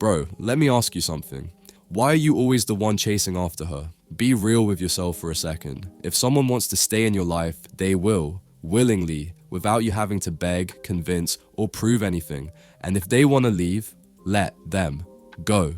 Bro, let me ask you something. Why are you always the one chasing after her? Be real with yourself for a second. If someone wants to stay in your life, they will, willingly, without you having to beg, convince, or prove anything. And if they want to leave, let them go.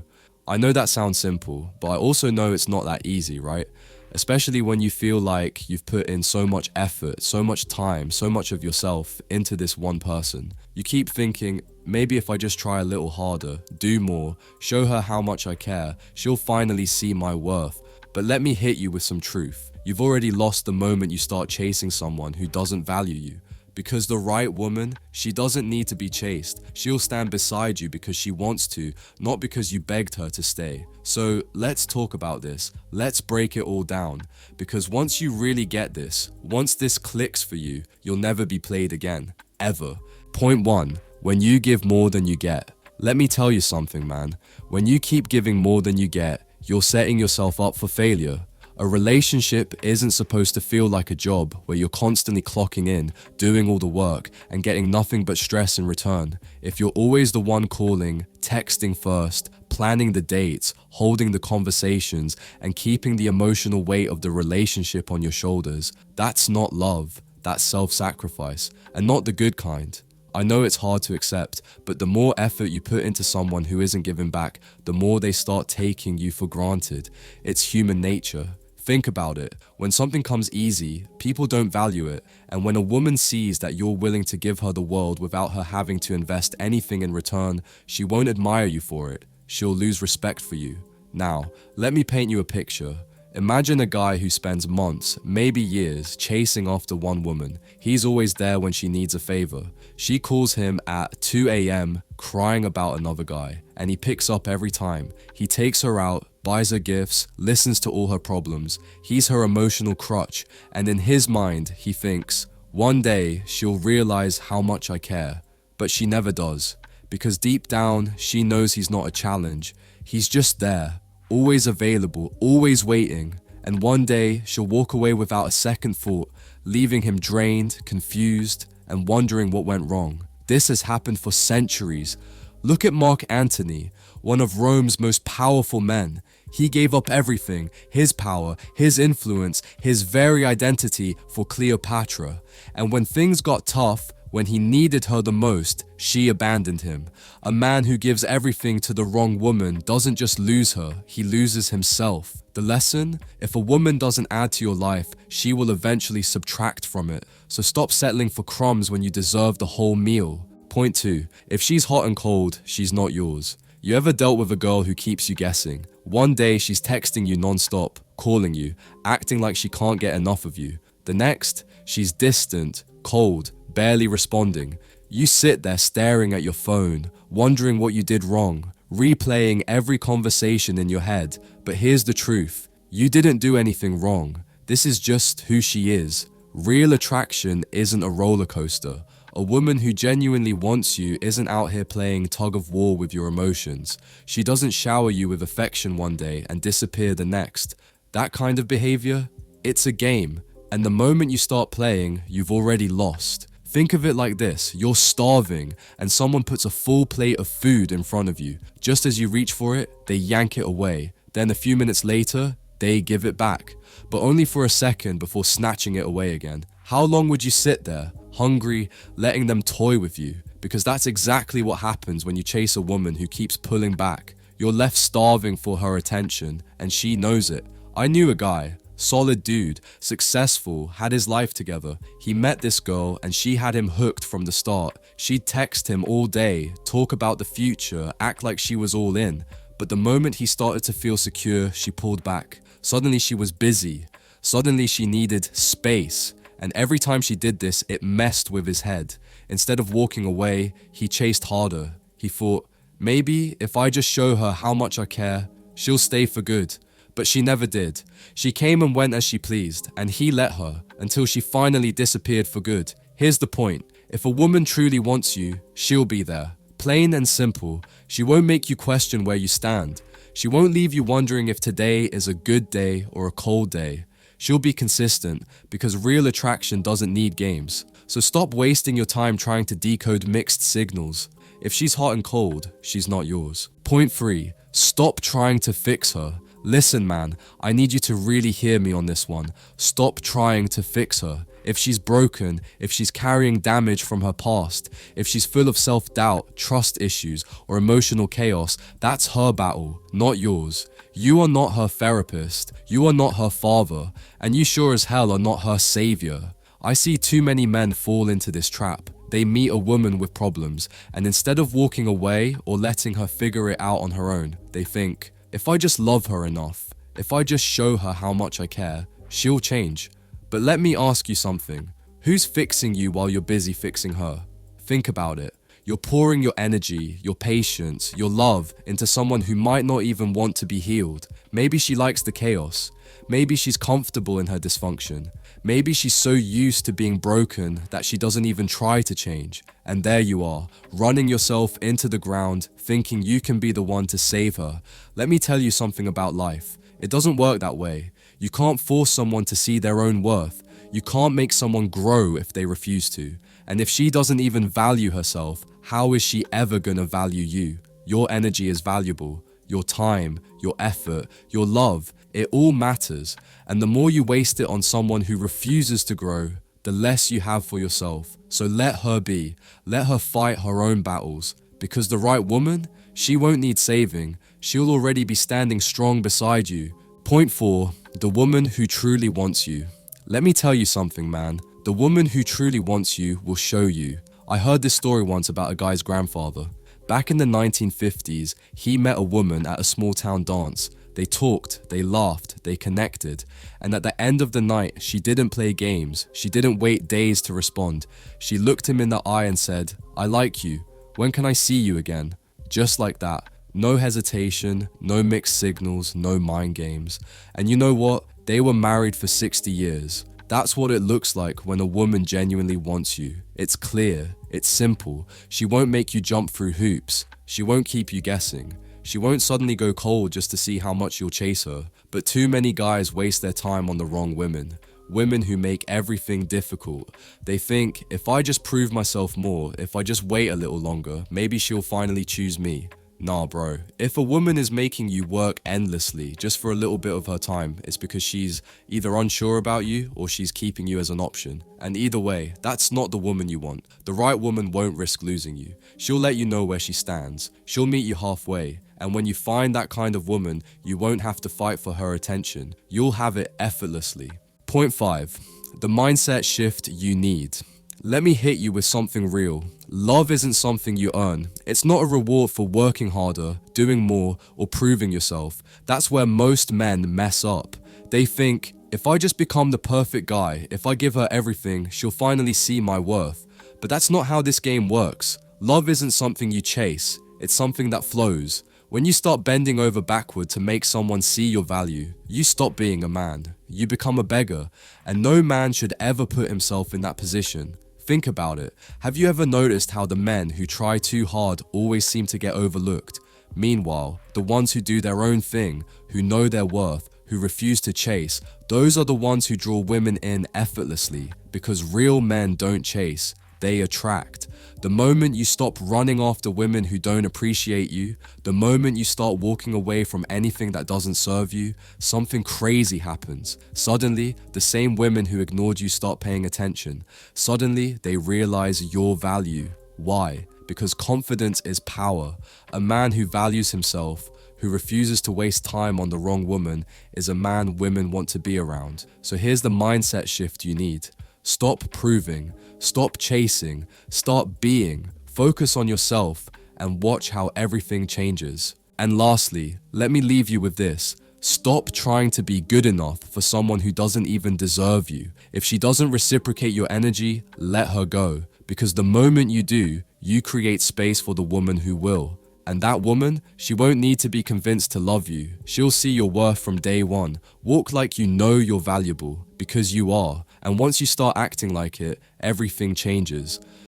I know that sounds simple, but I also know it's not that easy, right? Especially when you feel like you've put in so much effort, so much time, so much of yourself into this one person. You keep thinking, maybe if I just try a little harder, do more, show her how much I care, she'll finally see my worth. But let me hit you with some truth. You've already lost the moment you start chasing someone who doesn't value you. Because the right woman, she doesn't need to be chased. She'll stand beside you because she wants to, not because you begged her to stay. So let's talk about this. Let's break it all down. Because once you really get this, once this clicks for you, you'll never be played again. Ever. Point 1. When you give more than you get. Let me tell you something, man. When you keep giving more than you get, you're setting yourself up for failure. A relationship isn't supposed to feel like a job where you're constantly clocking in, doing all the work, and getting nothing but stress in return. If you're always the one calling, texting first, planning the dates, holding the conversations, and keeping the emotional weight of the relationship on your shoulders, that's not love, that's self-sacrifice, and not the good kind. I know it's hard to accept, but the more effort you put into someone who isn't giving back, the more they start taking you for granted. It's human nature. Think about it. When something comes easy, people don't value it. And when a woman sees that you're willing to give her the world without her having to invest anything in return, she won't admire you for it. She'll lose respect for you. Now, let me paint you a picture. Imagine a guy who spends months, maybe years, chasing after one woman. He's always there when she needs a favor. She calls him at 2 a.m. crying about another guy, and he picks up every time. He takes her out, buys her gifts, listens to all her problems. He's her emotional crutch, and in his mind, he thinks, one day she'll realize how much I care. But she never does, because deep down, she knows he's not a challenge. He's just there. Always available, always waiting, and one day she'll walk away without a second thought, leaving him drained, confused, and wondering what went wrong. This has happened for centuries. Look at Mark Antony, one of Rome's most powerful men. He gave up everything, his power, his influence, his very identity for Cleopatra. And when things got tough, when he needed her the most, she abandoned him. A man who gives everything to the wrong woman doesn't just lose her, he loses himself. The lesson? If a woman doesn't add to your life, she will eventually subtract from it. So stop settling for crumbs when you deserve the whole meal. Point 2. If she's hot and cold, she's not yours. You ever dealt with a girl who keeps you guessing? One day she's texting you non-stop, calling you, acting like she can't get enough of you. The next, she's distant, cold, barely responding. You sit there staring at your phone, wondering what you did wrong, replaying every conversation in your head. But here's the truth. You didn't do anything wrong. This is just who she is. Real attraction isn't a roller coaster. A woman who genuinely wants you isn't out here playing tug of war with your emotions. She doesn't shower you with affection one day and disappear the next. That kind of behavior, it's a game. And the moment you start playing, you've already lost. Think of it like this, you're starving and someone puts a full plate of food in front of you. Just as you reach for it, they yank it away. Then a few minutes later, they give it back, but only for a second before snatching it away again. How long would you sit there, hungry, letting them toy with you? Because that's exactly what happens when you chase a woman who keeps pulling back. You're left starving for her attention, and she knows it. I knew a guy. Solid dude, successful, had his life together. He met this girl and she had him hooked from the start. She'd text him all day, talk about the future, act like she was all in. But the moment he started to feel secure, she pulled back. Suddenly she was busy. Suddenly she needed space. And every time she did this, it messed with his head. Instead of walking away, he chased harder. He thought, maybe if I just show her how much I care, she'll stay for good. But she never did. She came and went as she pleased, and he let her, until she finally disappeared for good. Here's the point. If a woman truly wants you, she'll be there. Plain and simple. She won't make you question where you stand. She won't leave you wondering if today is a good day or a cold day. She'll be consistent, because real attraction doesn't need games. So stop wasting your time trying to decode mixed signals. If she's hot and cold, she's not yours. Point 3. Stop trying to fix her. Listen, man, I need you to really hear me on this one. Stop trying to fix her. If she's broken, if she's carrying damage from her past, if she's full of self-doubt, trust issues, or emotional chaos, that's her battle, not yours. You are not her therapist, you are not her father, and you sure as hell are not her savior. I see too many men fall into this trap. They meet a woman with problems, and instead of walking away or letting her figure it out on her own, they think, if I just love her enough, if I just show her how much I care, she'll change. But let me ask you something. Who's fixing you while you're busy fixing her? Think about it. You're pouring your energy, your patience, your love into someone who might not even want to be healed. Maybe she likes the chaos. Maybe she's comfortable in her dysfunction. Maybe she's so used to being broken that she doesn't even try to change. And there you are, running yourself into the ground, thinking you can be the one to save her. Let me tell you something about life. It doesn't work that way. You can't force someone to see their own worth. You can't make someone grow if they refuse to. And if she doesn't even value herself, how is she ever gonna value you? Your energy is valuable. Your time, your effort, your love, it all matters. And the more you waste it on someone who refuses to grow, the less you have for yourself. So let her be. Let her fight her own battles. Because the right woman, she won't need saving. She'll already be standing strong beside you. Point 4. The woman who truly wants you. Let me tell you something, man. The woman who truly wants you will show you. I heard this story once about a guy's grandfather. Back in the 1950s, he met a woman at a small town dance. They talked, they laughed, they connected. And at the end of the night, she didn't play games. She didn't wait days to respond. She looked him in the eye and said, "I like you. When can I see you again?" Just like that. No hesitation, no mixed signals, no mind games. And you know what? They were married for 60 years. That's what it looks like when a woman genuinely wants you. It's clear, it's simple. She won't make you jump through hoops. She won't keep you guessing. She won't suddenly go cold just to see how much you'll chase her. But too many guys waste their time on the wrong women. Women who make everything difficult. They think, if I just prove myself more, if I just wait a little longer, maybe she'll finally choose me. Nah, bro. If a woman is making you work endlessly just for a little bit of her time, it's because she's either unsure about you or she's keeping you as an option. And either way, that's not the woman you want. The right woman won't risk losing you. She'll let you know where she stands. She'll meet you halfway. And when you find that kind of woman, you won't have to fight for her attention. You'll have it effortlessly. Point 5. The mindset shift you need. Let me hit you with something real. Love isn't something you earn. It's not a reward for working harder, doing more, or proving yourself. That's where most men mess up. They think, if I just become the perfect guy, if I give her everything, she'll finally see my worth. But that's not how this game works. Love isn't something you chase. It's something that flows. When you start bending over backward to make someone see your value, you stop being a man. You become a beggar. And no man should ever put himself in that position. Think about it. Have you ever noticed how the men who try too hard always seem to get overlooked? Meanwhile, the ones who do their own thing, who know their worth, who refuse to chase, those are the ones who draw women in effortlessly. Because real men don't chase, they attract. The moment you stop running after women who don't appreciate you, the moment you start walking away from anything that doesn't serve you, something crazy happens. Suddenly, the same women who ignored you start paying attention. Suddenly, they realize your value. Why? Because confidence is power. A man who values himself, who refuses to waste time on the wrong woman, is a man women want to be around. So here's the mindset shift you need. Stop proving, stop chasing, start being, focus on yourself, and watch how everything changes. And lastly, let me leave you with this. Stop trying to be good enough for someone who doesn't even deserve you. If she doesn't reciprocate your energy, let her go. Because the moment you do, you create space for the woman who will. And that woman, she won't need to be convinced to love you. She'll see your worth from day one. Walk like you know you're valuable, because you are. And once you start acting like it, everything changes.